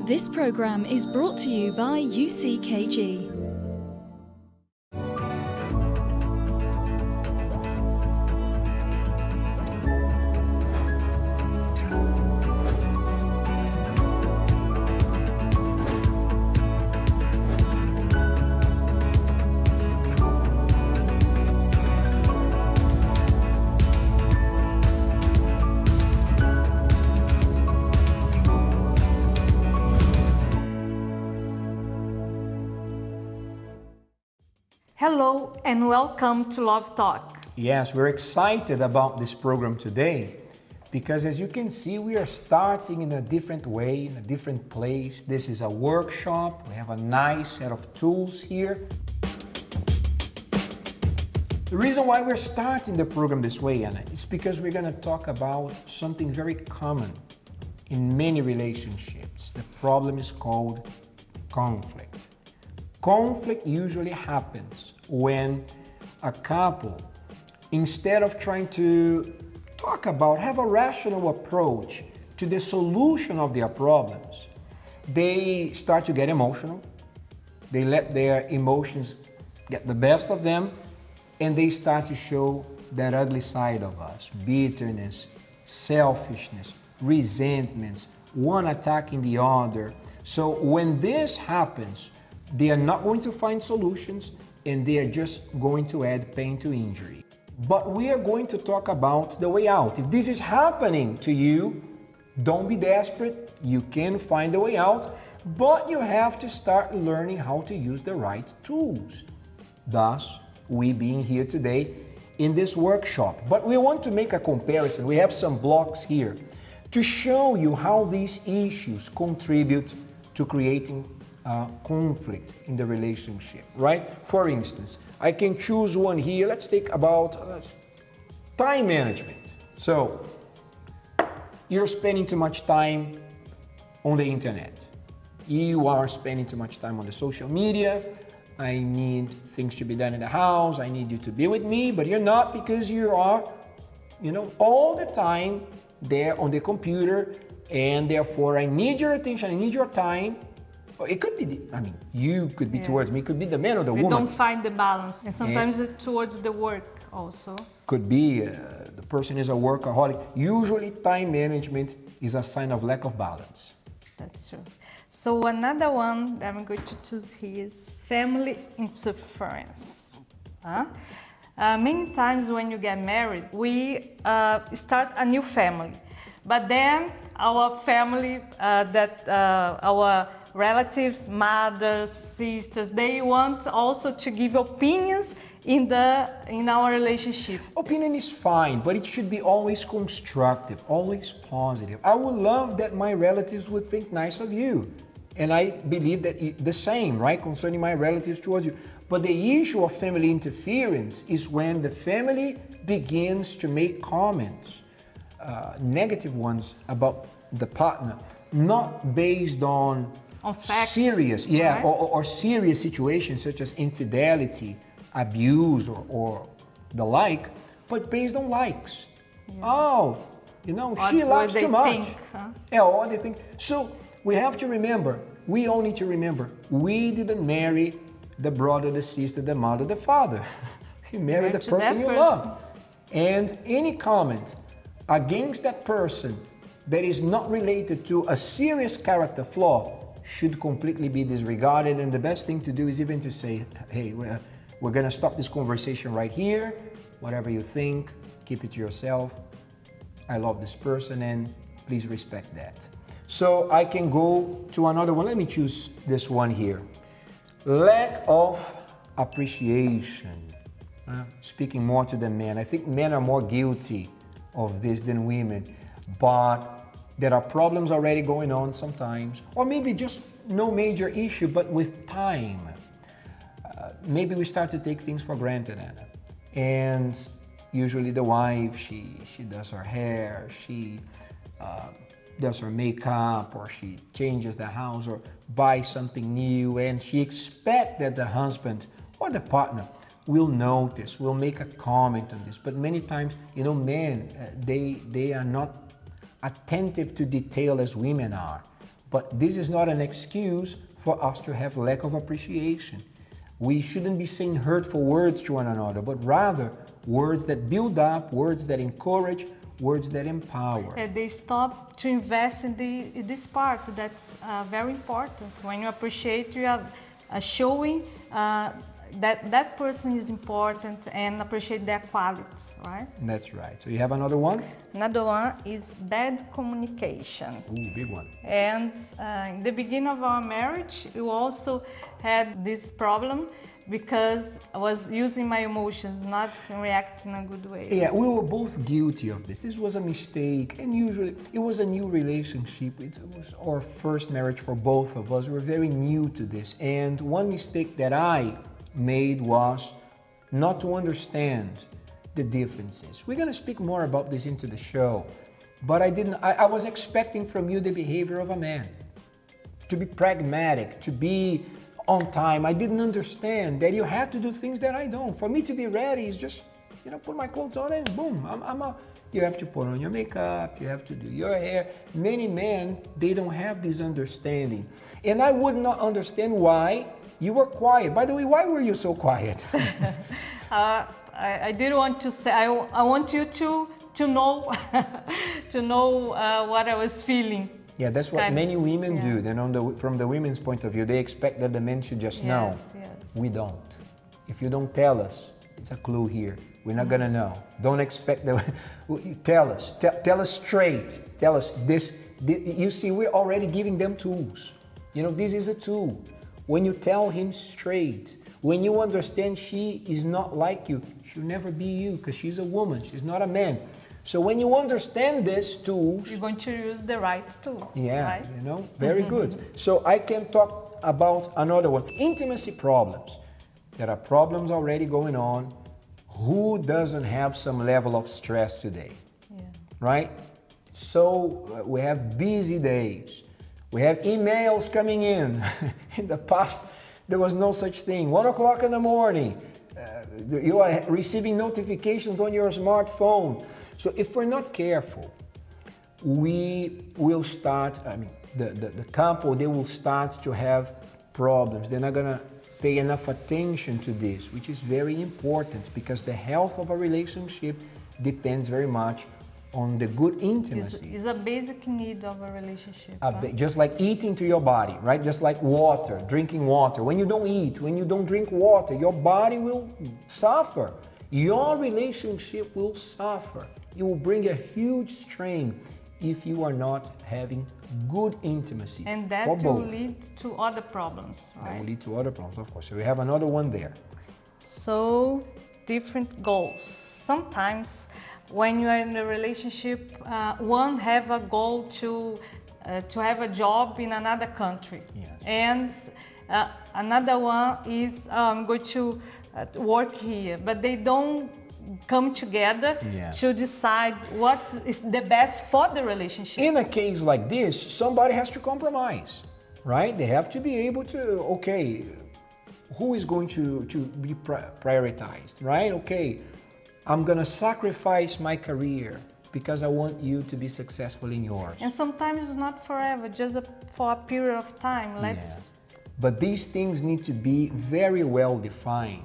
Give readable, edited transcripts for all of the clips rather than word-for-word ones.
This program is brought to you by UCKG. Hello and welcome to Love Talk. Yes, we're excited about this program today because as you can see, we are starting in a different way, in a different place. This is a workshop. We have a nice set of tools here. The reason why we're starting the program this way, Anna, is because we're going to talk about something very common in many relationships. The problem is called conflict. Conflict usually happens when a couple, instead of trying to talk about, have a rational approach to the solution of their problems, they start to get emotional. They let their emotions get the best of them, and they start to show that ugly side of us: bitterness, selfishness, resentments, one attacking the other. So when this happens, they are not going to find solutions and they are just going to add pain to injury. But we are going to talk about the way out. If this is happening to you, don't be desperate. You can find a way out, but you have to start learning how to use the right tools. Thus, we being here today in this workshop. But we want to make a comparison. We have some blocks here to show you how these issues contribute to creating conflict in the relationship, right? For instance, I can choose one here. Let's think about time management. So, you're spending too much time on the internet. You are spending too much time on the social media. I need things to be done in the house. I need you to be with me, but you're not because you are, all the time there on the computer, and therefore I need your attention, I need your time. It could be, you could be towards me, it could be the man or the woman. We don't find the balance, and sometimes it's towards the work also. Could be the person is a workaholic. Usually time management is a sign of lack of balance. That's true. So another one that I'm going to choose here is family interference. Many times when you get married, we start a new family, but then our family, our relatives, mothers, sisters, they want also to give opinions in our relationship. Opinion is fine, but it should be always constructive, always positive. I would love that my relatives would think nice of you. And I believe that the same, right, concerning my relatives towards you. But the issue of family interference is when the family begins to make comments, negative ones about the partner, not based on facts, serious, right? or serious situations such as infidelity, abuse, or the like, but based on likes. Yeah. Oh, she laughs too much. Think, huh? Yeah, or they think. So we have to remember, we all need to remember, we didn't marry the brother, the sister, the mother, the father. You married the person you love. And any comment against that person that is not related to a serious character flaw should completely be disregarded, and the best thing to do is even to say, hey, we're gonna stop this conversation right here. Whatever you think, keep it to yourself. I love this person and please respect that. So I can go to another one. Let me choose this one here. Lack of appreciation. Speaking more to the men. I think men are more guilty of this than women, but there are problems already going on sometimes, or maybe just no major issue, but with time, maybe we start to take things for granted, Anna. And usually the wife, she does her hair, she does her makeup, or she changes the house or buys something new, and she expects that the husband or the partner will notice, will make a comment on this. But many times, men, they are not attentive to detail as women are. But this is not an excuse for us to have lack of appreciation. We shouldn't be saying hurtful words to one another, but rather words that build up, words that encourage, words that empower. They stop to invest in this part. That's very important. When you appreciate, you are showing that person is important and appreciate their qualities, right? That's right. So you have another one? Another one is bad communication. Ooh, big one. And in the beginning of our marriage, we also had this problem because I was using my emotions, not reacting in a good way. Yeah, we were both guilty of this. This was a mistake, and usually it was a new relationship. It was our first marriage for both of us. We were very new to this. And one mistake that I made was not to understand the differences. We're going to speak more about this into the show, but I was expecting from you the behavior of a man, to be pragmatic, to be on time. I didn't understand that you have to do things that I don't. For me to be ready is just, put my clothes on and boom, you have to put on your makeup, you have to do your hair. Many men, they don't have this understanding. And I would not understand why you were quiet. By the way, why were you so quiet? I didn't want to say, I want you to know, to know what I was feeling. Yeah, that's what many women do. Then from the women's point of view, they expect that the men should just know. Yes. We don't. If you don't tell us, it's a clue here. We're not gonna know. Don't expect that. Tell us. Tell us straight. Tell us this. You see, we're already giving them tools. This is a tool. When you tell him straight, when you understand she is not like you, she'll never be you because she's a woman. She's not a man. So when you understand these tools, you're going to use the right tool. Yeah, right? Very good. So I can talk about another one. Intimacy problems. There are problems already going on. Who doesn't have some level of stress today? Yeah. Right? So we have busy days. We have emails coming in. In the past, there was no such thing. 1 o'clock in the morning, you are receiving notifications on your smartphone. So if we're not careful, we will start, the couple, they will start to have problems. They're not gonna pay enough attention to this, which is very important because the health of a relationship depends very much on the good intimacy. It's a basic need of a relationship. Just like eating to your body, right? Just like water, drinking water. When you don't eat, when you don't drink water, your body will suffer. Your relationship will suffer. It will bring a huge strain if you are not having good intimacy. And that will lead to other problems, right? That will lead to other problems, of course. So we have another one there. So, different goals. Sometimes when you are in a relationship, one have a goal to have a job in another country. Yes. And another one is going to work here, but they don't come together to decide what is the best for the relationship. In a case like this, somebody has to compromise, right? They have to be able to, okay, who is going to be prioritized, right? Okay, I'm gonna sacrifice my career because I want you to be successful in yours. And sometimes it's not forever, just for a period of time. But these things need to be very well defined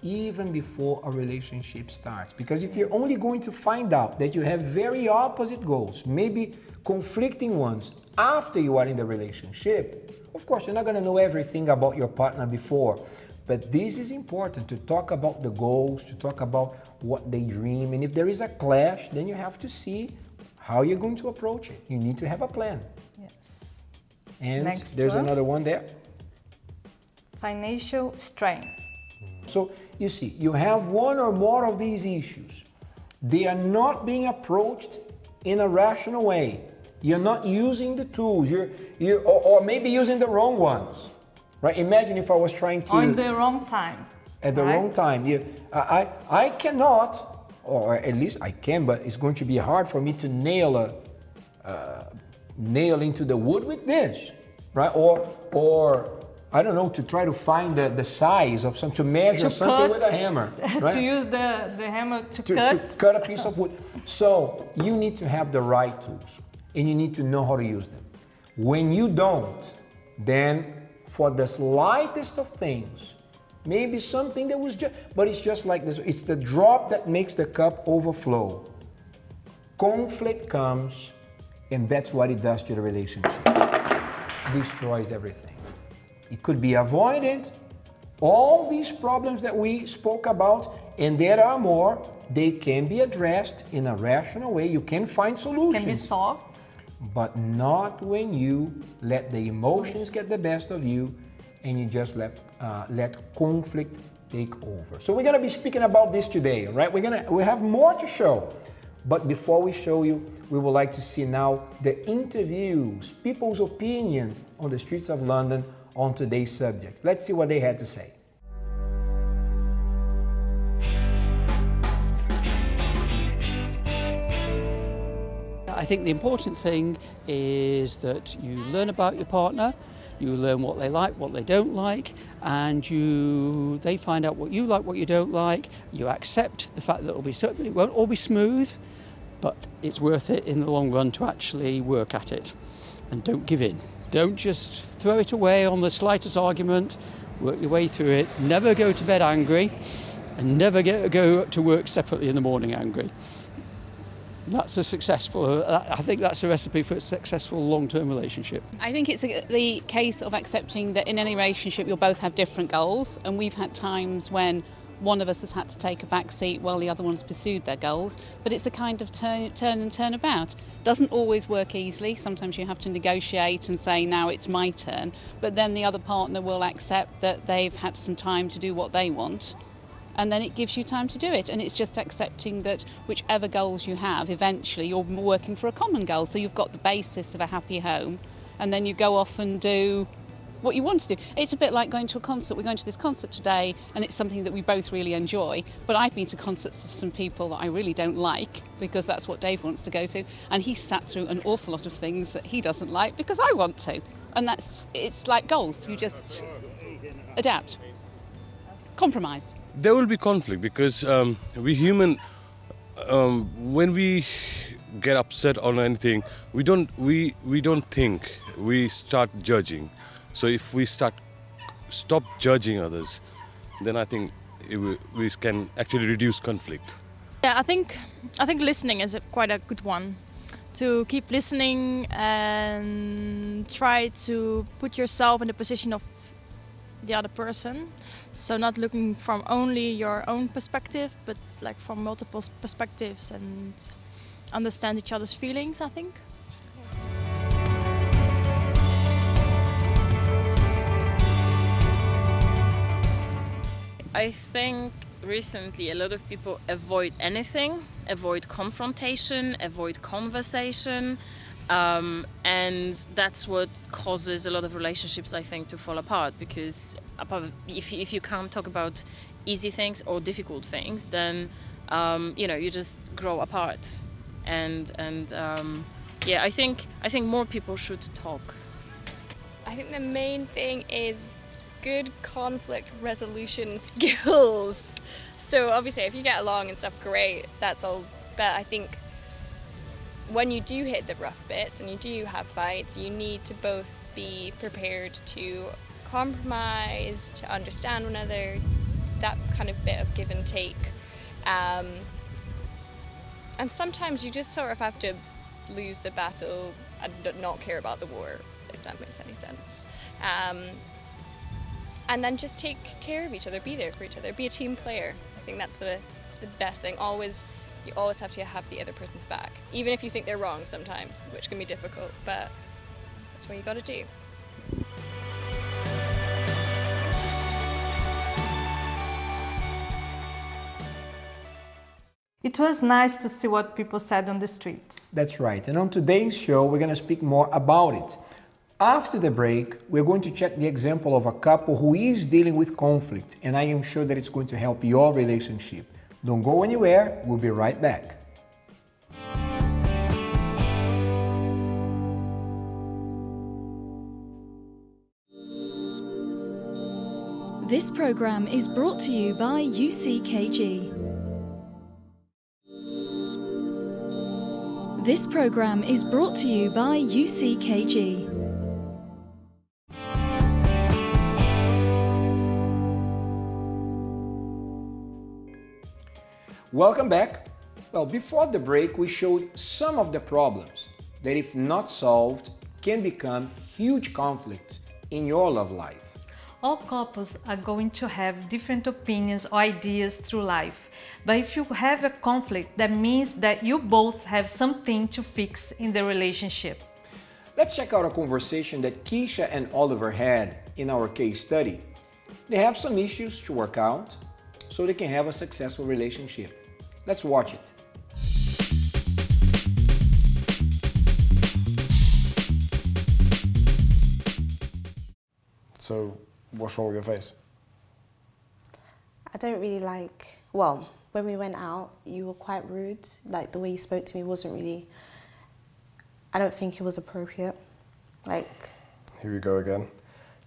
even before a relationship starts. Because if you're only going to find out that you have very opposite goals, maybe conflicting ones, after you are in the relationship, of course, you're not going to know everything about your partner before. But this is important, to talk about the goals, to talk about what they dream. And if there is a clash, then you have to see how you're going to approach it. You need to have a plan. Yes. And there's another one there. Financial strain. So you see, you have one or more of these issues. They are not being approached in a rational way. You're not using the tools, or maybe using the wrong ones. Right? Imagine if I was trying to... On the wrong time. At the wrong time. I cannot, or at least I can, but it's going to be hard for me to nail into the wood with this, right? Or I don't know, to try to find the size of something, to measure something with a hammer. Right? To use the hammer to cut a piece of wood. So you need to have the right tools, and you need to know how to use them. When you don't, then for the slightest of things, maybe something that was just, but it's just like this, it's the drop that makes the cup overflow. Conflict comes, and that's what it does to the relationship. Destroys everything. It could be avoided. All these problems that we spoke about, and there are more, they can be addressed in a rational way. You can find solutions. Can be solved. But not when you let the emotions get the best of you and you just let conflict take over. So we're going to be speaking about this today, all right? We have more to show. But before we show you, we would like to see now the interviews, people's opinion on the streets of London on today's subject. Let's see what they had to say. I think the important thing is that you learn about your partner, you learn what they like, what they don't like, and they find out what you like, what you don't like. You accept the fact that it won't all be smooth, but it's worth it in the long run to actually work at it. And don't give in. Don't just throw it away on the slightest argument. Work your way through it. Never go to bed angry, and never go to work separately in the morning angry. That's I think that's a recipe for a successful long-term relationship. I think it's the case of accepting that in any relationship you'll both have different goals, and we've had times when one of us has had to take a back seat while the other one's pursued their goals, but it's a kind of turn and turn about. Doesn't always work easily. Sometimes you have to negotiate and say, now it's my turn, but then the other partner will accept that they've had some time to do what they want, and then it gives you time to do it. And it's just accepting that whichever goals you have, eventually you're working for a common goal. So you've got the basis of a happy home, and then you go off and do what you want to do. It's a bit like going to a concert. We're going to this concert today, and it's something that we both really enjoy. But I've been to concerts of some people that I really don't like, because that's what Dave wants to go to. And he sat through an awful lot of things that he doesn't like because I want to. And it's like goals. You just adapt. Compromise. There will be conflict because we human, when we get upset on anything, we don't think, we start judging. So if we stop judging others, then I think we can actually reduce conflict. Yeah, I think listening is quite a good one. To keep listening and try to put yourself in the position of the other person. So not looking from only your own perspective, but like from multiple perspectives, and understand each other's feelings, I think. I think recently a lot of people avoid anything, avoid confrontation, avoid conversation, and that's what causes a lot of relationships, I think, to fall apart, because if you can't talk about easy things or difficult things, then you just grow apart. And yeah, I think more people should talk. I think the main thing is good conflict resolution skills. So obviously if you get along and stuff, great, that's all, but I think when you do hit the rough bits and you do have fights, you need to both be prepared to compromise, to understand one another, that kind of bit of give and take. And sometimes you just sort of have to lose the battle and not care about the war, if that makes any sense. And then just take care of each other, be there for each other, be a team player. I think that's the best thing. You always have to have the other person's back, even if you think they're wrong sometimes, which can be difficult, but that's what you got to do. It was nice to see what people said on the streets. That's right. And on today's show, we're going to speak more about it. After the break, we're going to check the example of a couple who is dealing with conflict, and I am sure that it's going to help your relationship. Don't go anywhere, we'll be right back. This program is brought to you by UCKG. This program is brought to you by UCKG. Welcome back. Well, before the break, we showed some of the problems that, if not solved, can become huge conflicts in your love life. All couples are going to have different opinions or ideas through life. But if you have a conflict, that means that you both have something to fix in the relationship. Let's check out a conversation that Keisha and Oliver had in our case study. They have some issues to work out so they can have a successful relationship. Let's watch it. So, what's wrong with your face? I don't really like, well, when we went out, you were quite rude. Like, the way you spoke to me wasn't really, I don't think it was appropriate. Like... Here we go again.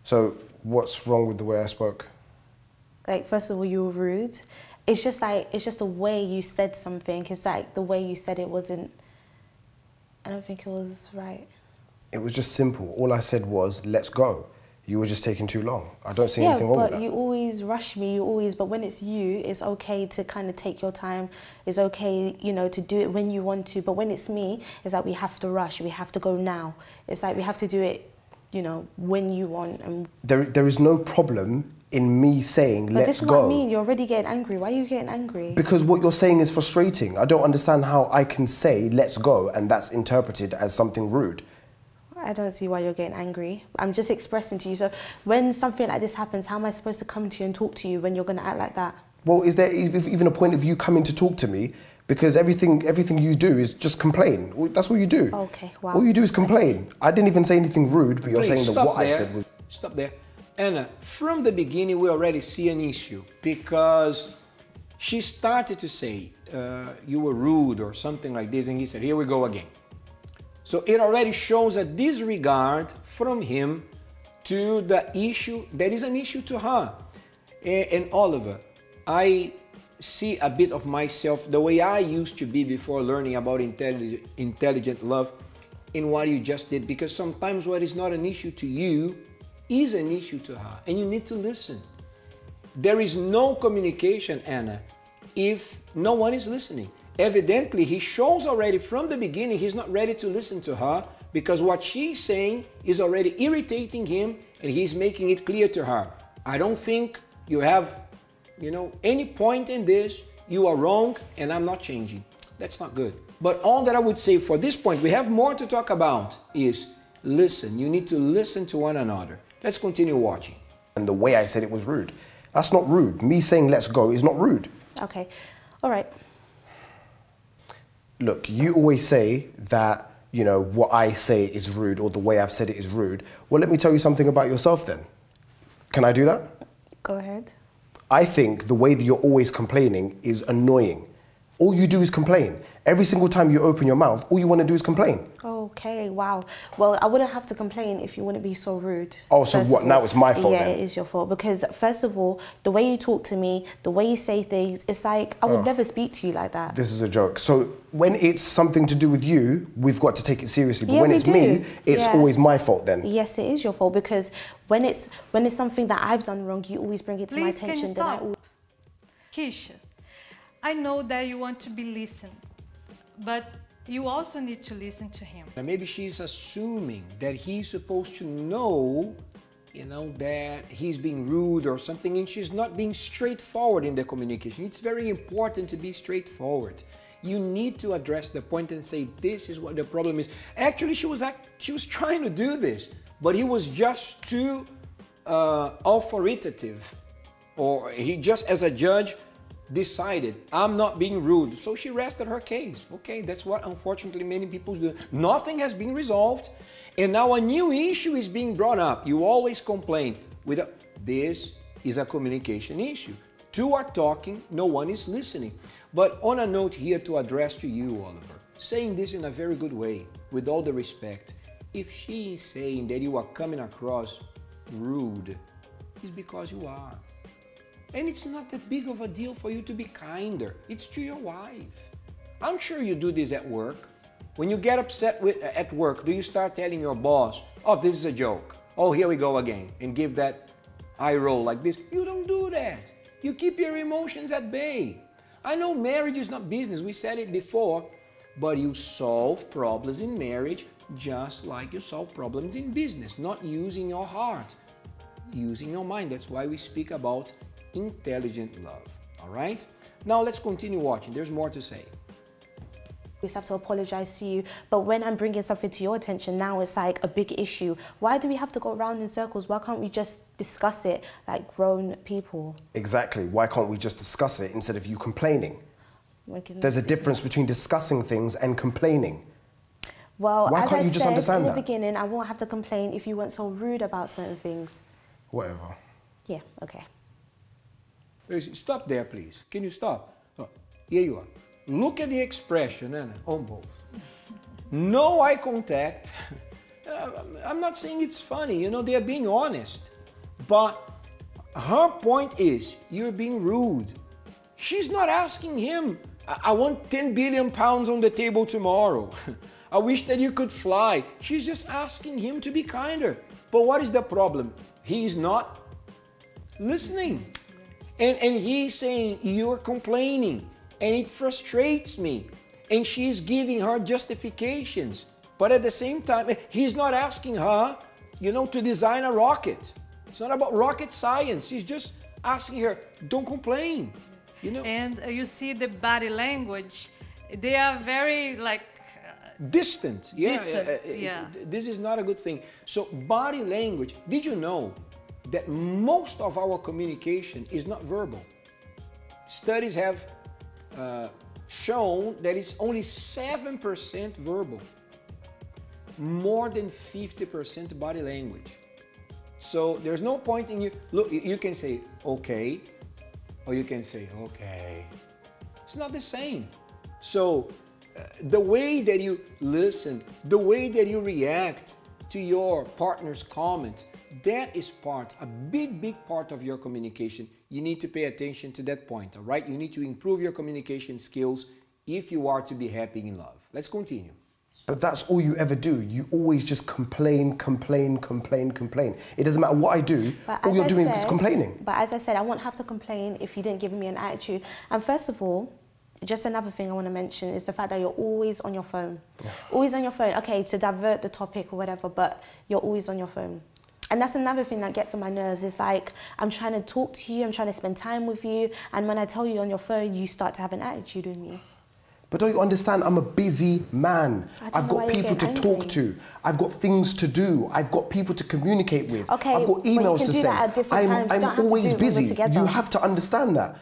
So, what's wrong with the way I spoke? Like, first of all, you were rude. It's just like, it's just the way you said something. It's like the way you said it wasn't, I don't think it was right. It was just simple. All I said was, let's go. You were just taking too long. I don't see anything wrong with that. Yeah, but you always rush me, but when it's you, it's okay to kind of take your time. It's okay, you know, to do it when you want to. But when it's me, it's like we have to rush, we have to go now. It's like we have to do it, you know, when you want. And there is no problem in me saying, let's go. But this is what I mean, you're already getting angry. Why are you getting angry? Because what you're saying is frustrating. I don't understand how I can say, let's go, and that's interpreted as something rude. I don't see why you're getting angry. I'm just expressing to you. So when something like this happens, how am I supposed to come to you and talk to you when you're going to act like that? Well, is there even a point of you coming to talk to me? Because everything you do is just complain. That's what you do. Okay, wow. All you do is complain. I didn't even say anything rude, but you're saying that what I said was... Stop there. Anna, from the beginning, we already see an issue because she started to say you were rude or something like this, and he said, here we go again. So it already shows a disregard from him to the issue that is an issue to her. And Oliver, I see a bit of myself the way I used to be before learning about intelligent love in what you just did, because sometimes what is not an issue to you is an issue to her, and you need to listen. There is no communication, Anna, if no one is listening. Evidently, he shows already from the beginning he's not ready to listen to her, because what she's saying is already irritating him, and he's making it clear to her. I don't think you have, any point in this. You are wrong, and I'm not changing. That's not good. But all that I would say for this point, we have more to talk about, is listen. You need to listen to one another. Let's continue watching. And the way I said it was rude. That's not rude. Me saying let's go is not rude. Okay, all right. Look, you always say that, what I say is rude or the way I've said it is rude. Well, let me tell you something about yourself then. Can I do that? Go ahead. I think the way that you're always complaining is annoying. All you do is complain. Every single time you open your mouth, all you want to do is complain. Okay, wow. Well, I wouldn't have to complain if you wouldn't be so rude. Oh, so what, now it's my fault then? Yeah, it is your fault. Because first of all, the way you talk to me, the way you say things, it's like I would never speak to you like that. This is a joke. So when it's something to do with you, we've got to take it seriously. But Yeah, when it's me, it's always my fault then. Yes, it is your fault, because when it's something that I've done wrong, you always bring it to my attention. Please, can you stop? Keisha, I know that you want to be listened, but you also need to listen to him. And maybe she's assuming that he's supposed to know, that he's being rude or something, and she's not being straightforward in the communication. It's very important to be straightforward. You need to address the point and say, this is what the problem is. Actually, she was trying to do this, but he was just too authoritative, or he just, as a judge, decided, I'm not being rude. So she rested her case. Okay, that's what unfortunately many people do. Nothing has been resolved, and now a new issue is being brought up. You always complain. This is a communication issue. Two are talking, no one is listening. But on a note here to address to you, Oliver, saying this in a very good way, with all the respect, if she is saying that you are coming across rude, it's because you are. And it's not that big of a deal for you to be kinder. It's to your wife. I'm sure you do this at work. When you get upset at work, do you start telling your boss, oh, this is a joke. Oh, here we go again. And give that eye roll like this? You don't do that. You keep your emotions at bay. I know marriage is not business, we said it before, but you solve problems in marriage just like you solve problems in business, not using your heart, using your mind. That's why we speak about intelligent love, all right? Now let's continue watching, there's more to say. We have to apologize to you, but when I'm bringing something to your attention, now it's like a big issue. Why do we have to go around in circles? Why can't we just discuss it like grown people? Exactly. Why can't we just discuss it instead of you complaining? There's a difference between discussing things and complaining. Well, why as can't I you just said understand in the that? beginning, I won't have to complain if you weren't so rude about certain things. Whatever. Yeah, okay. Stop there, please. Can you stop? Oh, here you are. Look at the expression, Ana, on both. No eye contact. I'm not saying it's funny, you know, they're being honest. But her point is, you're being rude. She's not asking him, I want 10 billion pounds on the table tomorrow. I wish that you could fly. She's just asking him to be kinder. But what is the problem? He's not listening. And he's saying, you're complaining. And it frustrates me. And she's giving her justifications. But at the same time, he's not asking her, you know, to design a rocket. It's not about rocket science. He's just asking her, don't complain. You know? And you see the body language, they are very like... distant. Yeah, distant. Yeah. This is not a good thing. So body language, did you know that most of our communication is not verbal? Studies have shown that it's only 7% verbal, more than 50% body language. So there's no point in you, look, you can say okay, or you can say okay. It's not the same. So the way that you listen, the way that you react to your partner's comment, that is a big part of your communication. You need to pay attention to that point, all right? You need to improve your communication skills if you are to be happy in love. Let's continue. But that's all you ever do. You always just complain. It doesn't matter what I do, all you're doing is just complaining. But as I said, I won't have to complain if you didn't give me an attitude. And first of all, just another thing I want to mention is the fact that you're always on your phone. Yeah. Always on your phone. Okay, to divert the topic or whatever, but you're always on your phone. And that's another thing that gets on my nerves. It's like, I'm trying to talk to you, I'm trying to spend time with you, and when I tell you on your phone, you start to have an attitude with me. But don't you understand, I'm a busy man. I've got people to talk to. I've got things to do. I've got people to communicate with. Okay, I've got emails to send. I'm always busy. You have to understand that.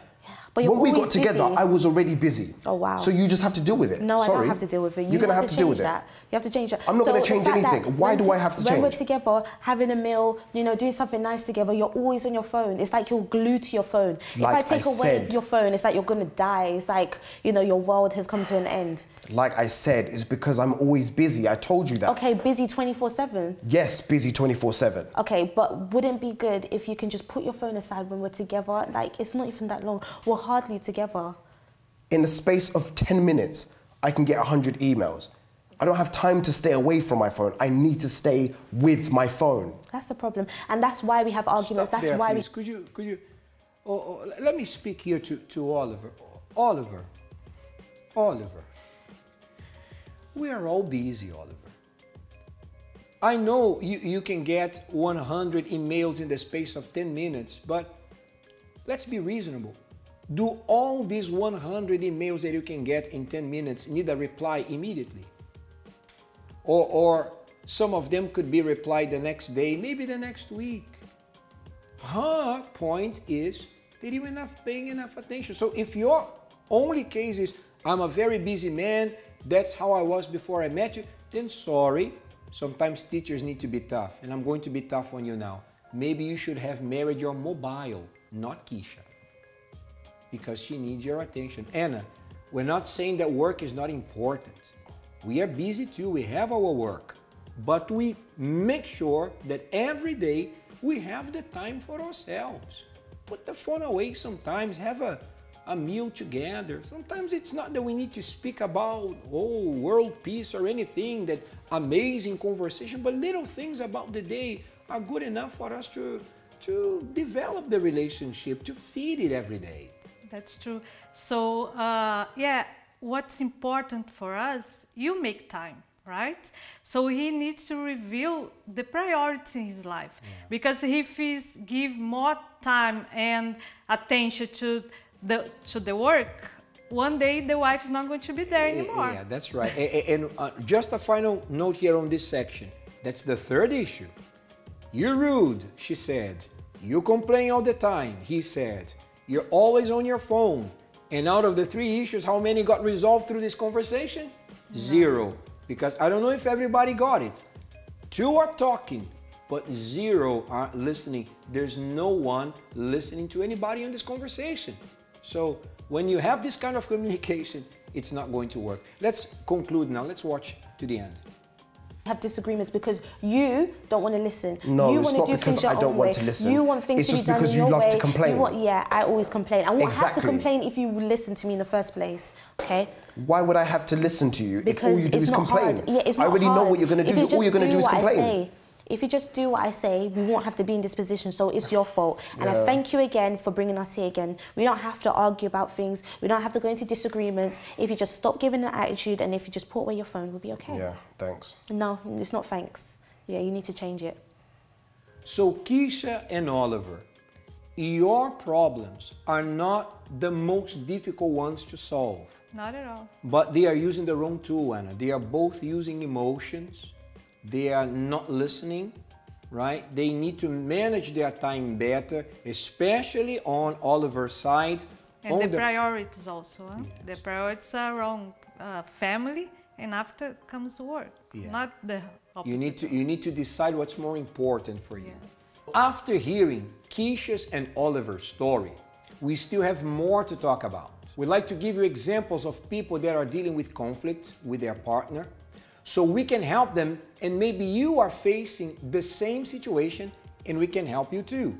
But when we got together, I was already busy. Oh, wow. So you just have to deal with it. No, Sorry. I don't have to deal with it. You're going to have to deal with it. You have to change that. I'm not going to change anything. Why do I have to change? When we're together, having a meal, you know, doing something nice together, you're always on your phone. It's like you're glued to your phone. Like if I take away your phone, it's like you're going to die. It's like, you know, your world has come to an end. Like I said, it's because I'm always busy. I told you that. Okay, busy 24/7? Yes, busy 24/7. Okay, but wouldn't it be good if you can just put your phone aside when we're together? Like, it's not even that long. We're hardly together. In the space of 10 minutes, I can get 100 emails. I don't have time to stay away from my phone. I need to stay with my phone. That's the problem. And that's why we have arguments. Stop that's there, why please. Could you let me speak here to Oliver. Oliver. We are all busy, Oliver. I know you can get 100 emails in the space of 10 minutes, but let's be reasonable. Do all these 100 emails that you can get in 10 minutes need a reply immediately? Or some of them could be replied the next day, maybe the next week. Her point is that you're not paying enough attention. So if your only case is, I'm a very busy man, that's how I was before I met you, then sorry. Sometimes teachers need to be tough, and I'm going to be tough on you now. Maybe you should have married your mobile, not Keisha, because she needs your attention. Anna, we're not saying that work is not important. We are busy too, we have our work, but we make sure that every day we have the time for ourselves. Put the phone away sometimes, have a meal together. Sometimes it's not that we need to speak about, world peace or anything, that amazing conversation, but little things about the day are good enough for us to develop the relationship, to feed it every day. That's true. So, yeah, what's important for us, you make time, right? So he needs to reveal the priority in his life. Because if he give more time and attention to the work, one day the wife is not going to be there anymore. Yeah, that's right. And just a final note here on this section. That's the third issue. You're rude, she said. You complain all the time, he said. You're always on your phone. And out of the 3 issues, how many got resolved through this conversation? No. 0. Because I don't know if everybody got it. 2 are talking, but 0 are listening. There's no one listening to anybody in this conversation. So when you have this kind of communication, it's not going to work. Let's conclude now. Let's watch to the end. Have disagreements because you don't want to listen. No, you it's want not to do because things your I don't own want way. to listen. You want things it's to just be done because in you your love way. to complain. Yeah, I always complain. I won't have to Exactly. complain if you listen to me in the first place. Okay? Why would I have to listen to you Because if all you do it's is not complain? hard. Yeah, it's not I already know what you're going to do. All you're going to do is complain. If you just do what I say, we won't have to be in this position, so it's your fault. And I thank you again for bringing us here again. We don't have to argue about things. We don't have to go into disagreements. If you just stop giving an attitude and if you just put away your phone, we'll be okay. Yeah, thanks. No, it's not thanks. Yeah, you need to change it. So Keisha and Oliver, your problems are not the most difficult ones to solve. Not at all. But they are using the wrong tool, Ana. They are both using emotions. They are not listening, right? They need to manage their time better, especially on Oliver's side. And the priorities also. Huh? Yes. The priorities are wrong. Family, and after comes work, not the opposite. You need to decide what's more important for you. Yes. After hearing Keisha's and Oliver's story, we still have more to talk about. We'd like to give you examples of people that are dealing with conflicts with their partner, so we can help them, and maybe you are facing the same situation and we can help you too.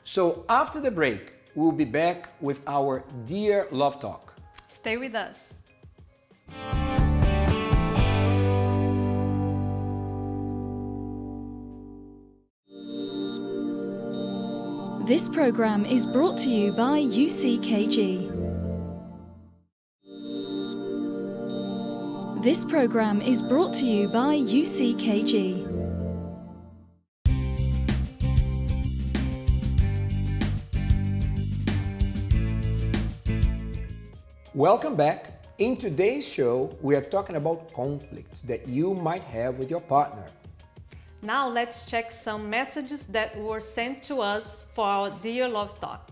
So after the break, we'll be back with our Dear Love Talk. Stay with us. This program is brought to you by UCKG. This program is brought to you by UCKG. Welcome back. In today's show, we are talking about conflicts that you might have with your partner. Now let's check some messages that were sent to us for our Dear Love Talk.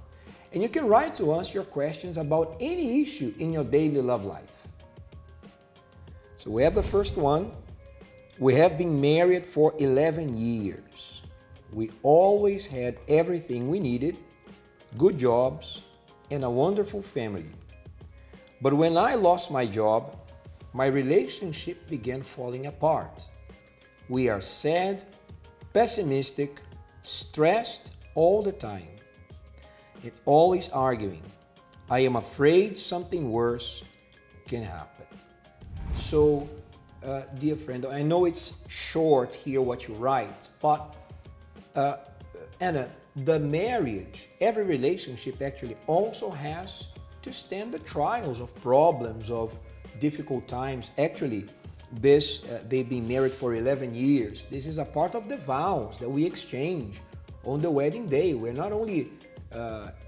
And you can write to us your questions about any issue in your daily love life. So we have the first one. We have been married for 11 years. We always had everything we needed, good jobs, and a wonderful family. But when I lost my job, my relationship began falling apart. We are sad, pessimistic, stressed all the time, and always arguing. I am afraid something worse can happen. So, dear friend, I know it's short here what you write, but Ana, the marriage, every relationship actually also has to stand the trials of problems, of difficult times. Actually, they've been married for 11 years. This is a part of the vows that we exchange on the wedding day. We're not only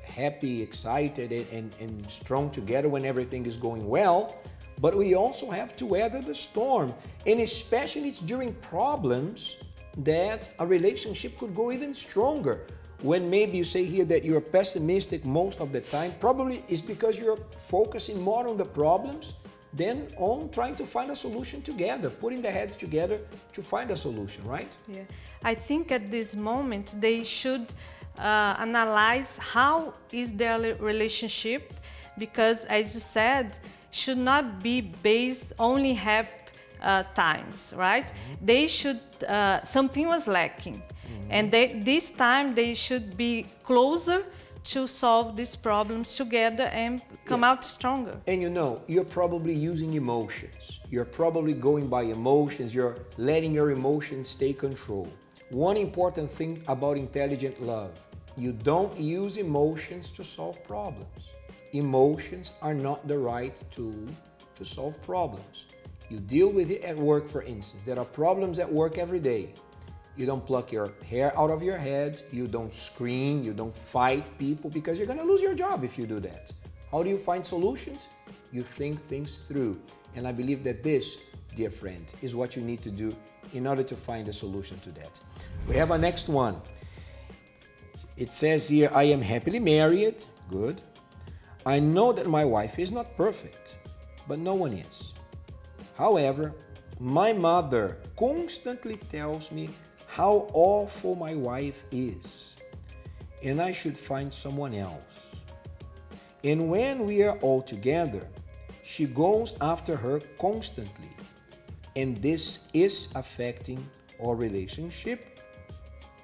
happy, excited, and strong together when everything is going well, but we also have to weather the storm. And especially it's during problems that a relationship could go even stronger. When maybe you say here that you're pessimistic most of the time, probably it's because you're focusing more on the problems than on trying to find a solution together, putting their heads together to find a solution, right? Yeah, I think at this moment they should analyze how is their relationship, because as you said, should not be based only happy times, right? Mm-hmm. They should, something was lacking. Mm-hmm. And this time they should be closer to solve these problems together and come out stronger. And you know, you're probably using emotions. You're probably going by emotions. You're letting your emotions take control. One important thing about intelligent love, you don't use emotions to solve problems. emotions are not the right tool to solve problems. You deal with it at work, for instance. There are problems at work every day. You don't pluck your hair out of your head, you don't scream, you don't fight people, because you're gonna lose your job if you do that. How do you find solutions? You think things through. And I believe that this, dear friend, is what you need to do in order to find a solution to that. We have a next one. It says here, I am happily married. Good. I know that my wife is not perfect, but no one is. However, my mother constantly tells me how awful my wife is, and I should find someone else. And when we are all together, she goes after her constantly, and this is affecting our relationship.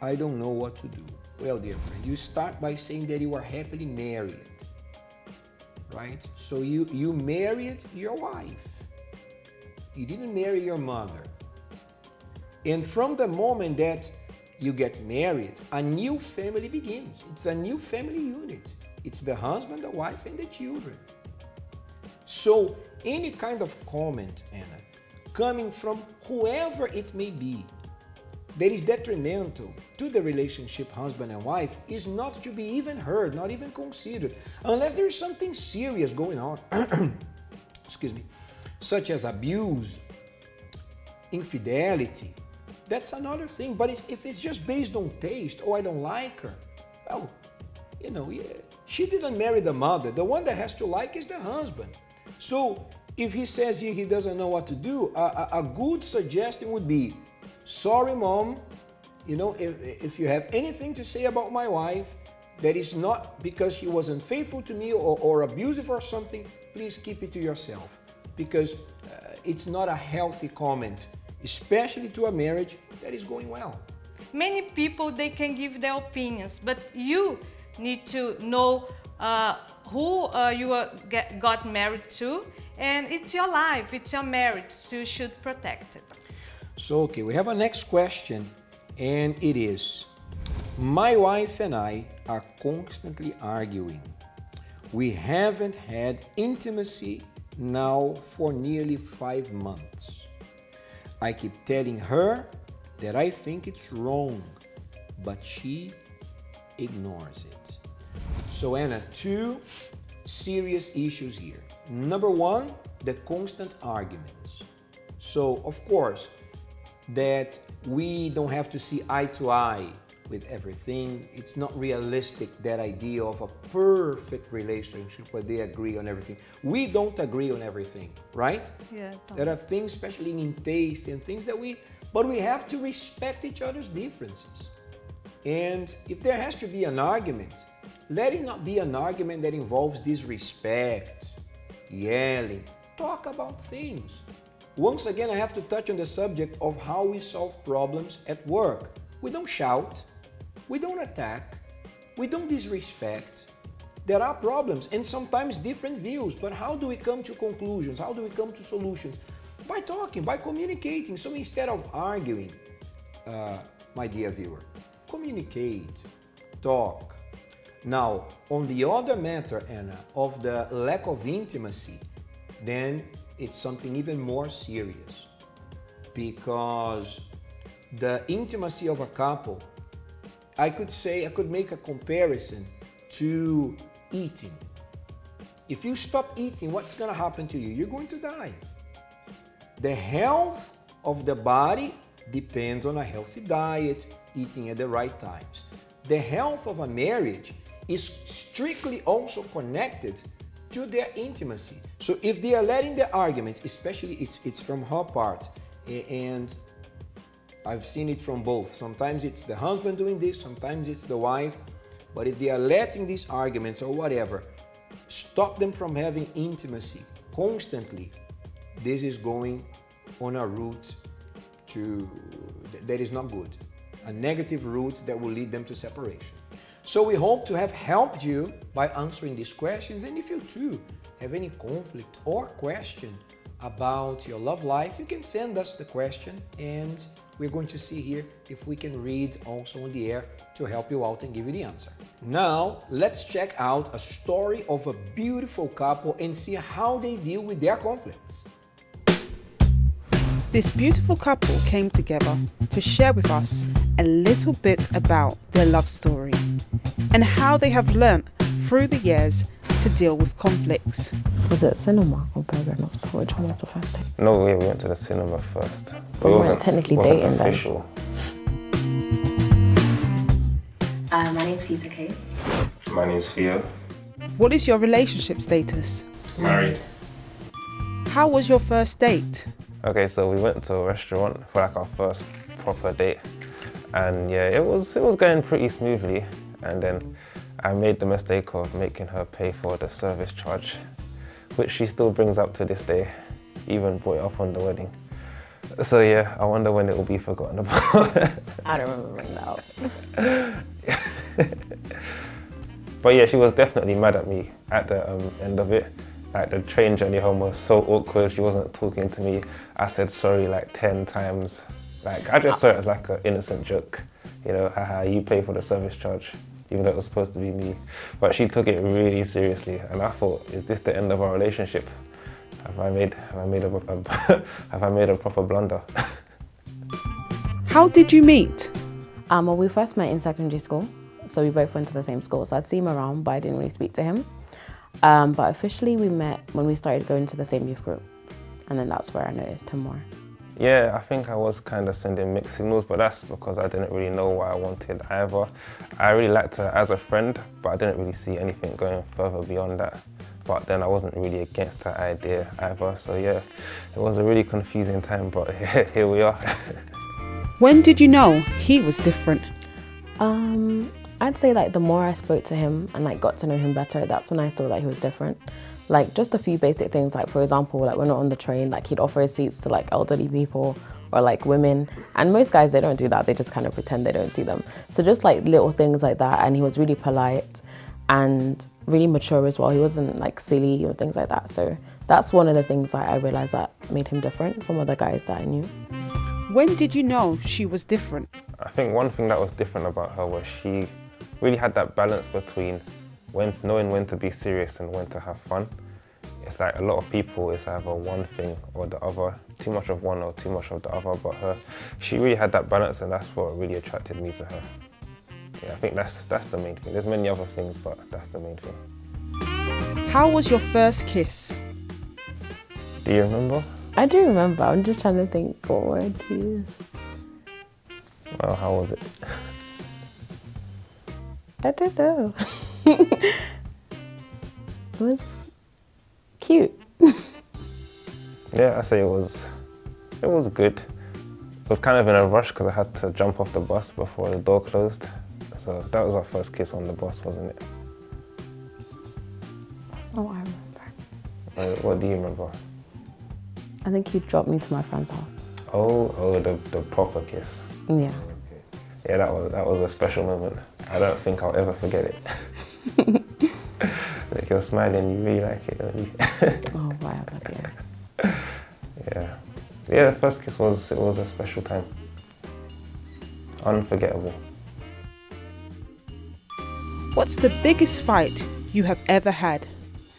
I don't know what to do. Well, dear friend, you start by saying that you are happily married, right? So you married your wife. You didn't marry your mother. And from the moment that you get married, a new family begins. It's a new family unit. It's the husband, the wife, and the children. So any kind of comment, Anna, coming from whoever it may be, that is detrimental to the relationship husband and wife is not to be even heard, not even considered, unless there is something serious going on, excuse me, such as abuse, infidelity. That's another thing. But if it's just based on taste, oh, I don't like her, well, you know, yeah, she didn't marry the mother. The one that has to like is the husband. So if he says he doesn't know what to do, a good suggestion would be, sorry, Mom, you know, if you have anything to say about my wife that is not because she was unfaithful to me or abusive or something, please keep it to yourself, because it's not a healthy comment, especially to a marriage that is going well. Many people, they can give their opinions, but you need to know who you got married to, and it's your life, it's your marriage, so you should protect it. So, okay, we have a next question, and it is, my wife and I are constantly arguing. We haven't had intimacy now for nearly 5 months. I keep telling her that I think it's wrong, but she ignores it. So, Anna, 2 serious issues here. Number 1, the constant arguments. So, of course, that we don't have to see eye to eye with everything. It's not realistic, that idea of a perfect relationship where they agree on everything. We don't agree on everything, right? Yeah. There are things, especially in taste and things that but we have to respect each other's differences. And if there has to be an argument, let it not be an argument that involves disrespect, yelling. Talk about things. Once again, I have to touch on the subject of how we solve problems at work. We don't shout, we don't attack, we don't disrespect. There are problems and sometimes different views, but how do we come to conclusions? How do we come to solutions? By talking, by communicating. So instead of arguing, my dear viewer, communicate, talk. Now, on the other matter, Anna, of the lack of intimacy, then it's something even more serious, because the intimacy of a couple, I could make a comparison to eating. If you stop eating, what's going to happen to you? You're going to die. The health of the body depends on a healthy diet, eating at the right times. The health of a marriage is strictly also connected to their intimacy. So if they are letting the arguments, especially it's from her part, and I've seen it from both. Sometimes it's the husband doing this, sometimes it's the wife, but if they are letting these arguments or whatever stop them from having intimacy constantly, this is going on a route that is not good, a negative route that will lead them to separation. So we hope to have helped you by answering these questions, and if you too have any conflict or question about your love life, you can send us the question and We're going to see here if we can read also on the air to help you out and give you the answer. Now, let's check out a story of a beautiful couple and see how they deal with their conflicts. This beautiful couple came together to share with us a little bit about their love story and how they have learnt through the years to deal with conflicts. Was it cinema or burger? Not so. Which one was the first date? No, we went to the cinema first. We weren't technically dating then. Official. My name's Peter Kay. My name's Theo. What is your relationship status? Married. How was your first date? Okay, so we went to a restaurant for like our first proper date, and yeah, it was going pretty smoothly. And then I made the mistake of making her pay for the service charge, which she still brings up to this day. Even brought it up on the wedding. So yeah, I wonder when it will be forgotten about. I don't remember bringing that up. But yeah, she was definitely mad at me at the end of it. Like the train journey home was so awkward, she wasn't talking to me. I said sorry like 10 times. Like I just saw it as like an innocent joke. You know, haha, you pay for the service charge, even though it was supposed to be me. But she took it really seriously, and I thought, is this the end of our relationship? Have I made a proper blunder? How did you meet? Well, we first met in secondary school, so we both went to the same school. So I'd see him around, but I didn't really speak to him. But officially we met when we started going to the same youth group, and then that's where I noticed him more. Yeah, I think I was kind of sending mixed signals, but that's because I didn't really know what I wanted either. I really liked her as a friend, but I didn't really see anything going further beyond that. But then I wasn't really against that idea either, so yeah, it was a really confusing time, but here we are. When did you know he was different? I'd say like the more I spoke to him and like got to know him better, that's when I saw that he was different. Like just a few basic things, like for example, like when we're on the train, like he'd offer his seats to like elderly people or like women. And most guys, they don't do that. They just kind of pretend they don't see them. So just like little things like that. And he was really polite and really mature as well. He wasn't like silly or things like that. So that's one of the things that I realized that made him different from other guys that I knew. When did you know she was different? I think one thing that was different about her was she really had that balance between knowing when to be serious and when to have fun. It's like a lot of people, it's either one thing or the other, too much of one or too much of the other, but she really had that balance, and that's what really attracted me to her. Yeah, I think that's the main thing. There's many other things, but that's the main thing. How was your first kiss? Do you remember? I do remember. I'm just trying to think what word to use. Well, how was it? I don't know. It was cute. Yeah, I say it was good. It was kind of in a rush because I had to jump off the bus before the door closed. So that was our first kiss on the bus, wasn't it? That's not what I remember. What do you remember? I think you dropped me to my friend's house. Oh, the proper kiss. Yeah. Okay. Yeah, that was a special moment. I don't think I'll ever forget it. Like you're smiling, you really like it, don't you? Oh, wow, yeah. Yeah, the first kiss was a special time. Unforgettable. What's the biggest fight you have ever had?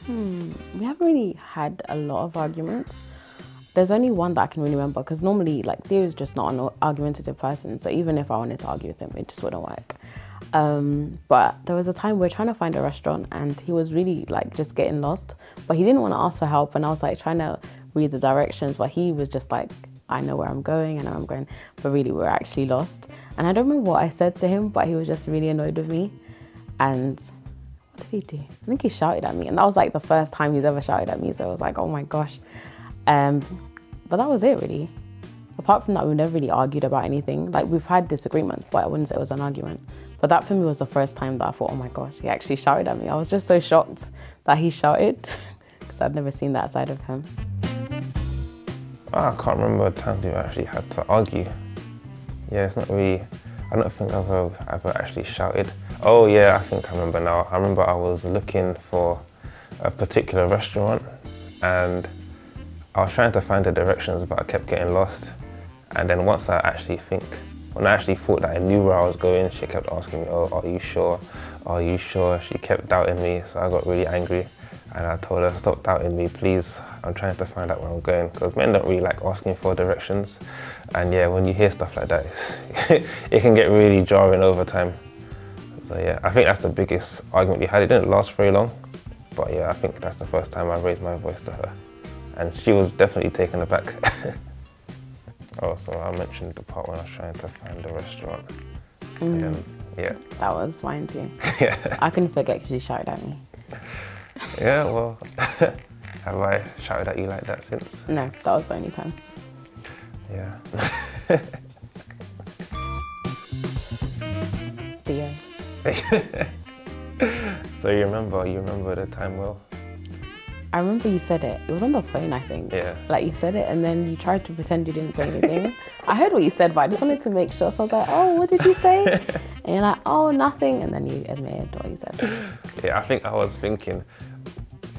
We haven't really had a lot of arguments. There's only one that I can really remember, because normally, like, Theo's just not an argumentative person, so even if I wanted to argue with him, it just wouldn't work. But there was a time we were trying to find a restaurant, and he was really, like, just getting lost, but he didn't want to ask for help, and I was, like, trying to read the directions, but he was just like, I know where I'm going, I know where I'm going, but really, we're actually lost. And I don't remember what I said to him, but he was just really annoyed with me, and what did he do? I think he shouted at me, and that was, like, the first time he's ever shouted at me, so I was like, oh my gosh. But that was it, really. Apart from that, we never really argued about anything. Like, we've had disagreements, but I wouldn't say it was an argument. But that for me was the first time that I thought, oh my gosh, he actually shouted at me. I was just so shocked that he shouted, because I'd never seen that side of him. I can't remember times we've actually had to argue. Yeah, it's not really, I don't think I've ever actually shouted. Oh yeah, I think I remember now. I remember I was looking for a particular restaurant, and I was trying to find the directions, but I kept getting lost. And then once when I actually thought that I knew where I was going, she kept asking me, oh, are you sure? Are you sure? She kept doubting me, so I got really angry. And I told her, stop doubting me, please. I'm trying to find out where I'm going, because men don't really like asking for directions. And yeah, when you hear stuff like that, it can get really jarring over time. So yeah, I think that's the biggest argument we had. It didn't last very long, but yeah, I think that's the first time I raised my voice to her. And she was definitely taken aback. Oh, so I mentioned the part when I was trying to find a restaurant. And then, yeah. That was mine too. Yeah. I couldn't forget because you shouted at me. Yeah, well, have I shouted at you like that since? No, that was the only time. Yeah. Theo. So you remember the time well? I remember you said it. It was on the phone, I think. Yeah. Like you said it and then you tried to pretend you didn't say anything. I heard what you said, but I just wanted to make sure. So I was like, oh, what did you say? And you're like, oh, nothing. And then you admitted what you said. Yeah, I think I was thinking,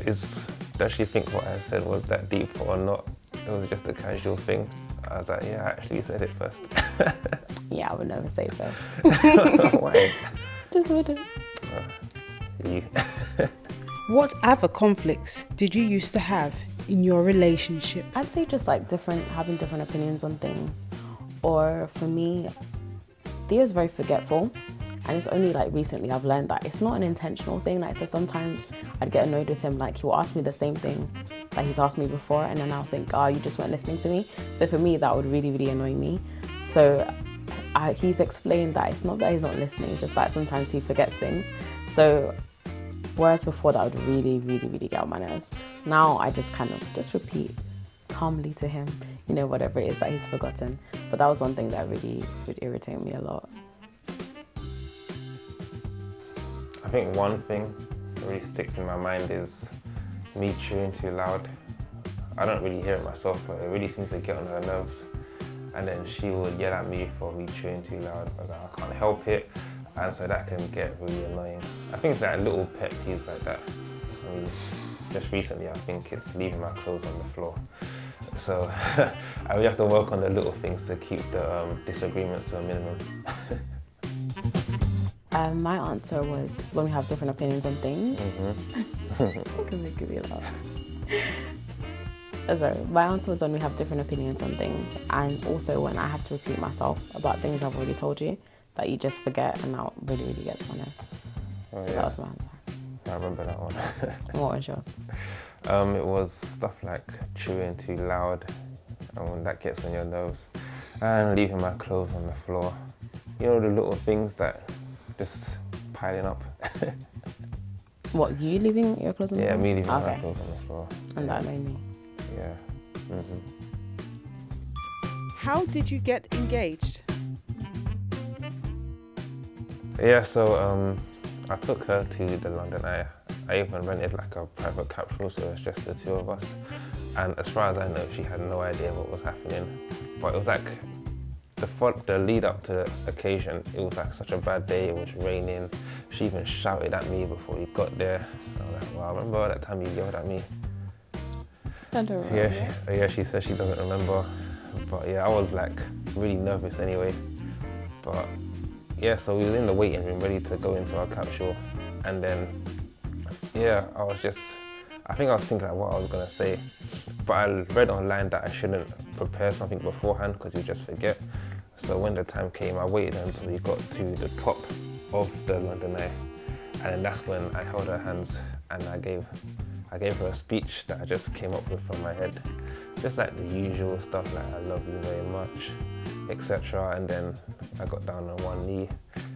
does she think what I said was that deep or not? It was just a casual thing. I was like, yeah, I actually said it first. Yeah, I would never say it first. Why? Just wouldn't. You. What other conflicts did you used to have in your relationship? I'd say just like having different opinions on things. Or for me, Theo's very forgetful. And it's only like recently I've learned that it's not an intentional thing. Like, so sometimes I'd get annoyed with him. Like, he'll ask me the same thing that he's asked me before. And then I'll think, oh, you just weren't listening to me. So for me, that would really, really annoy me. So he's explained that it's not that he's not listening. It's just that sometimes he forgets things. So whereas before that would really, really, really get on my nerves. Now I just kind of just repeat calmly to him, you know, whatever it is that he's forgotten. But that was one thing that really would irritate me a lot. I think one thing that really sticks in my mind is me chewing too loud. I don't really hear it myself, but it really seems to get on her nerves. And then she would yell at me for me chewing too loud. I was like, I can't help it. And so that can get really annoying. I think it's like little pet peeves like that. I mean, just recently, I think it's leaving my clothes on the floor. So I really have to work on the little things to keep the disagreements to a minimum. My answer was when we have different opinions on things. Because it could be a lot. So my answer was when we have different opinions on things, and also when I have to repeat myself about things I've already told you that you just forget, and that really, really gets on us. So yeah. That was my answer. I remember that one. What was yours? It was stuff like chewing too loud, and when that gets on your nerves, and leaving my clothes on the floor. You know, the little things that just piling up. What, you leaving your clothes on the floor? Yeah, me leaving my clothes on the floor. And that annoyed me. Yeah. How did you get engaged? Yeah, so I took her to the London Eye. I even rented like a private capsule, so it was just the two of us. And as far as I know, she had no idea what was happening. But it was like the lead up to the occasion, it was like such a bad day, it was raining. She even shouted at me before we got there. I was like, wow, remember that time you yelled at me? I don't remember. Yeah, she said she doesn't remember. But yeah, I was like really nervous anyway. But yeah, so we were in the waiting room ready to go into our capsule. And then, yeah, I think I was thinking like what I was gonna say. But I read online that I shouldn't prepare something beforehand because you just forget. So when the time came, I waited until we got to the top of the London Eye. And then that's when I held her hands and I gave her a speech that I just came up with from my head. Just like the usual stuff like I love you very much, etc. And then I got down on one knee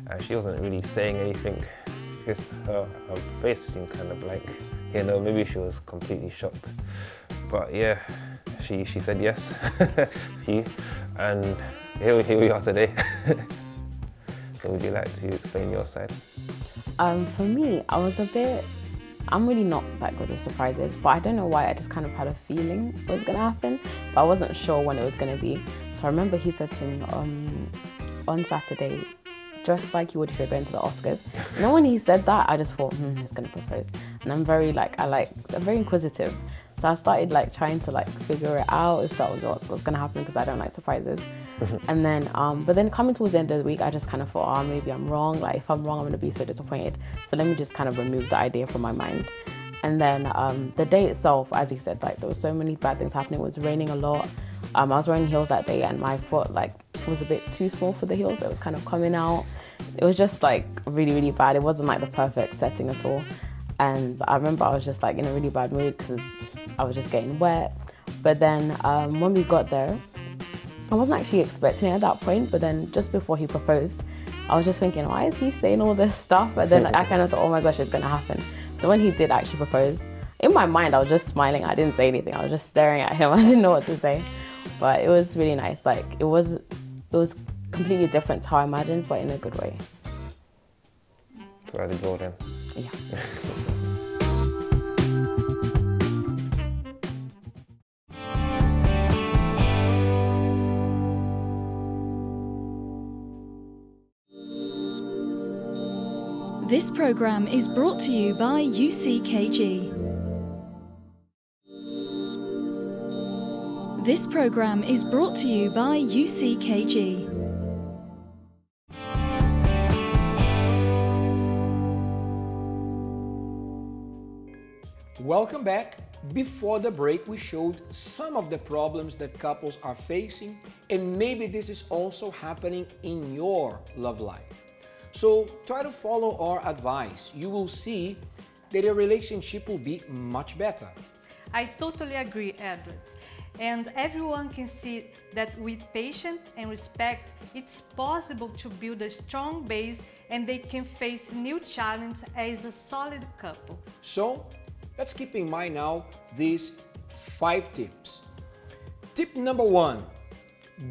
and she wasn't really saying anything. Just her face seemed kind of blank. You know, maybe she was completely shocked. But yeah, she said yes, and here we are today. So would you like to explain your side? For me, I'm really not that good with surprises, but I don't know why, I just kind of had a feeling it was gonna happen, but I wasn't sure when it was gonna be. So I remember he said to me on Saturday, dress like you would if you're going to the Oscars. And then when he said that, I just thought, he's gonna propose. And I'm very inquisitive. So I started like trying to like figure it out if that was what was gonna happen, because I don't like surprises. And then, but then coming towards the end of the week, I just kind of thought, oh, maybe I'm wrong. Like if I'm wrong, I'm gonna be so disappointed. So let me just kind of remove the idea from my mind. And then the day itself, as you said, like there were so many bad things happening. It was raining a lot. I was wearing heels that day and my foot like was a bit too small for the heels. So it was kind of coming out. It was just like really, really bad. It wasn't like the perfect setting at all. And I remember I was just like in a really bad mood because I was just getting wet. But then when we got there, I wasn't actually expecting it at that point, but then just before he proposed, I was just thinking, why is he saying all this stuff? But then I kind of thought, oh my gosh, it's gonna happen. So when he did actually propose, in my mind, I was just smiling. I didn't say anything. I was just staring at him. I didn't know what to say. But it was really nice. Like it was completely different to how I imagined, but in a good way. So how'd it go then? Yeah. This program is brought to you by UCKG. This program is brought to you by UCKG. Welcome back. Before the break, we showed some of the problems that couples are facing, and maybe this is also happening in your love life. So try to follow our advice. You will see that your relationship will be much better. I totally agree, Edward. And everyone can see that with patience and respect, it's possible to build a strong base and they can face new challenges as a solid couple. So let's keep in mind now these 5 tips. Tip number 1,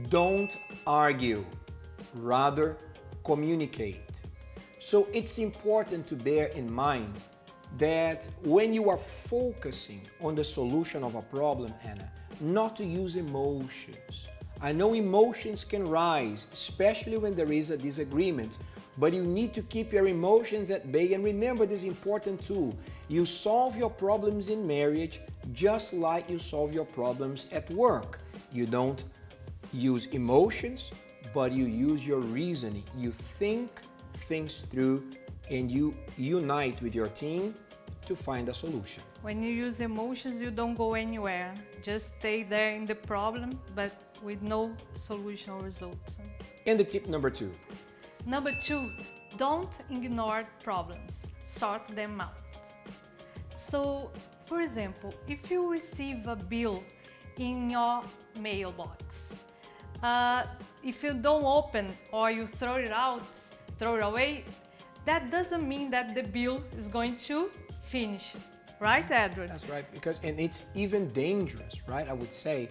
don't argue, rather communicate. So it's important to bear in mind that when you are focusing on the solution of a problem, Anna, not to use emotions. I know emotions can rise, especially when there is a disagreement, but you need to keep your emotions at bay. And remember this important tool. You solve your problems in marriage just like you solve your problems at work. You don't use emotions, but you use your reasoning. You think things through and you unite with your team to find a solution. When you use emotions, you don't go anywhere. Just stay there in the problem, but with no solution or results. And the tip number 2. Number 2, don't ignore problems. Sort them out. So, for example, if you receive a bill in your mailbox, if you don't open or you throw it out, throw it away, that doesn't mean that the bill is going to finish. Right, Edward? That's right, and it's even dangerous, right? I would say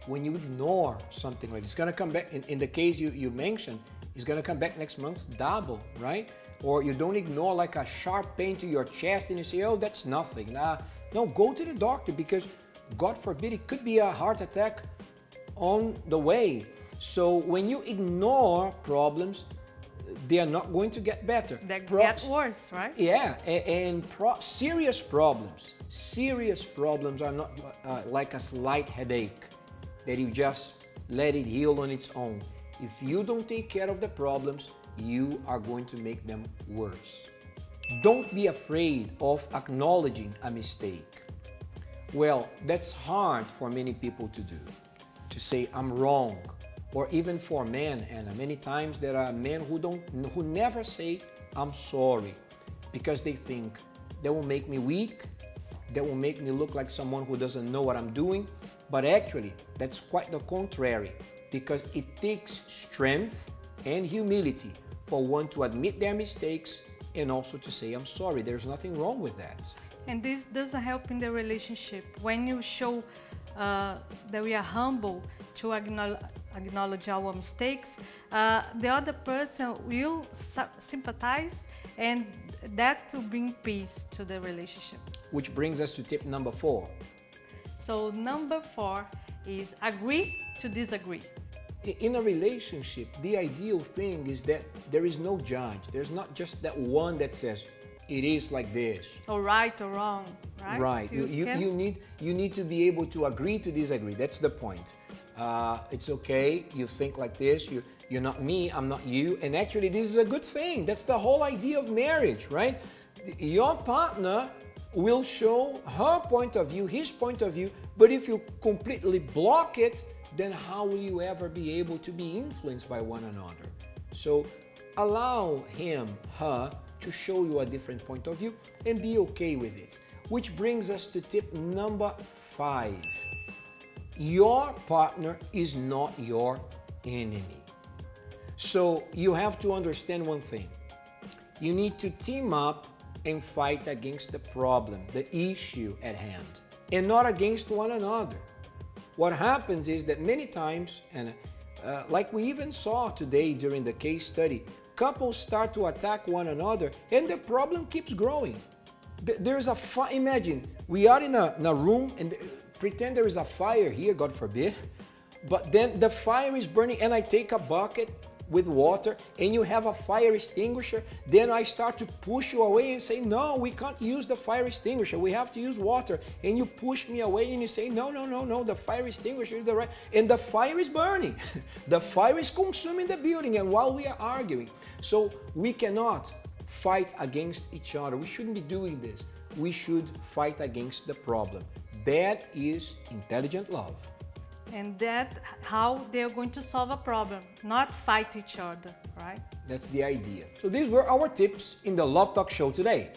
when you ignore something like this, it's gonna come back, in the case you mentioned, it's gonna come back next month double, right? Or you don't ignore like a sharp pain to your chest and you say, oh, that's nothing. No, go to the doctor because God forbid it could be a heart attack on the way. So when you ignore problems, they are not going to get better. They get worse, right? Yeah, and serious problems are not like a slight headache that you just let it heal on its own. If you don't take care of the problems, you are going to make them worse. Don't be afraid of acknowledging a mistake. Well, that's hard for many people to do, to say I'm wrong. Or even for men, Anna, many times there are men who never say I'm sorry because they think that will make me weak, that will make me look like someone who doesn't know what I'm doing. But actually, that's quite the contrary, because it takes strength and humility for one to admit their mistakes and also to say I'm sorry. There's nothing wrong with that. And this doesn't help in the relationship. When you show that we are humble to acknowledge our mistakes, the other person will sympathize, and that will bring peace to the relationship. Which brings us to tip number 4. So number 4 is agree to disagree. In a relationship, the ideal thing is that there is no judge. There's not just that one that says, it is like this. Or right or wrong, right? Right. You need to be able to agree to disagree. That's the point. It's okay. You think like this. You're not me. I'm not you. And actually, this is a good thing. That's the whole idea of marriage, right? Your partner will show her point of view, his point of view. But if you completely block it, then how will you ever be able to be influenced by one another? So allow him, her, to show you a different point of view and be okay with it. Which brings us to tip number 5. Your partner is not your enemy. So you have to understand one thing. You need to team up and fight against the problem, the issue at hand, and not against one another. What happens is that many times, and like we even saw today during the case study, couples start to attack one another and the problem keeps growing. There's a fire. Imagine we are in a room and pretend there is a fire here, God forbid, but then the fire is burning and I take a bucket with water and you have a fire extinguisher. Then I start to push you away and say, no, we can't use the fire extinguisher. We have to use water. And you push me away and you say, no, the fire extinguisher is the right. And the fire is burning. The fire is consuming the building and while we are arguing. So we cannot fight against each other. We shouldn't be doing this. We should fight against the problem. That is intelligent love. And that's how they're going to solve a problem, not fight each other, right? That's the idea. So these were our tips in the Love Talk show today.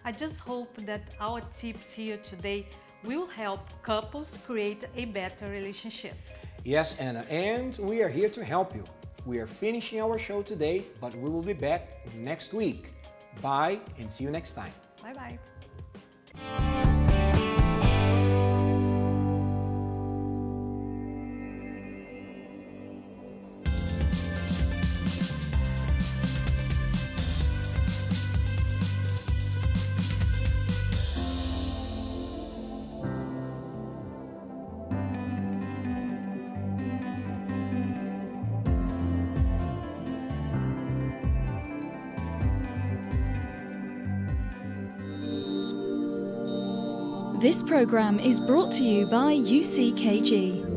I just hope that our tips here today will help couples create a better relationship. Yes, Anna, and we are here to help you. We are finishing our show today, but we will be back next week. Bye and see you next time. Bye-bye. This program is brought to you by UCKG.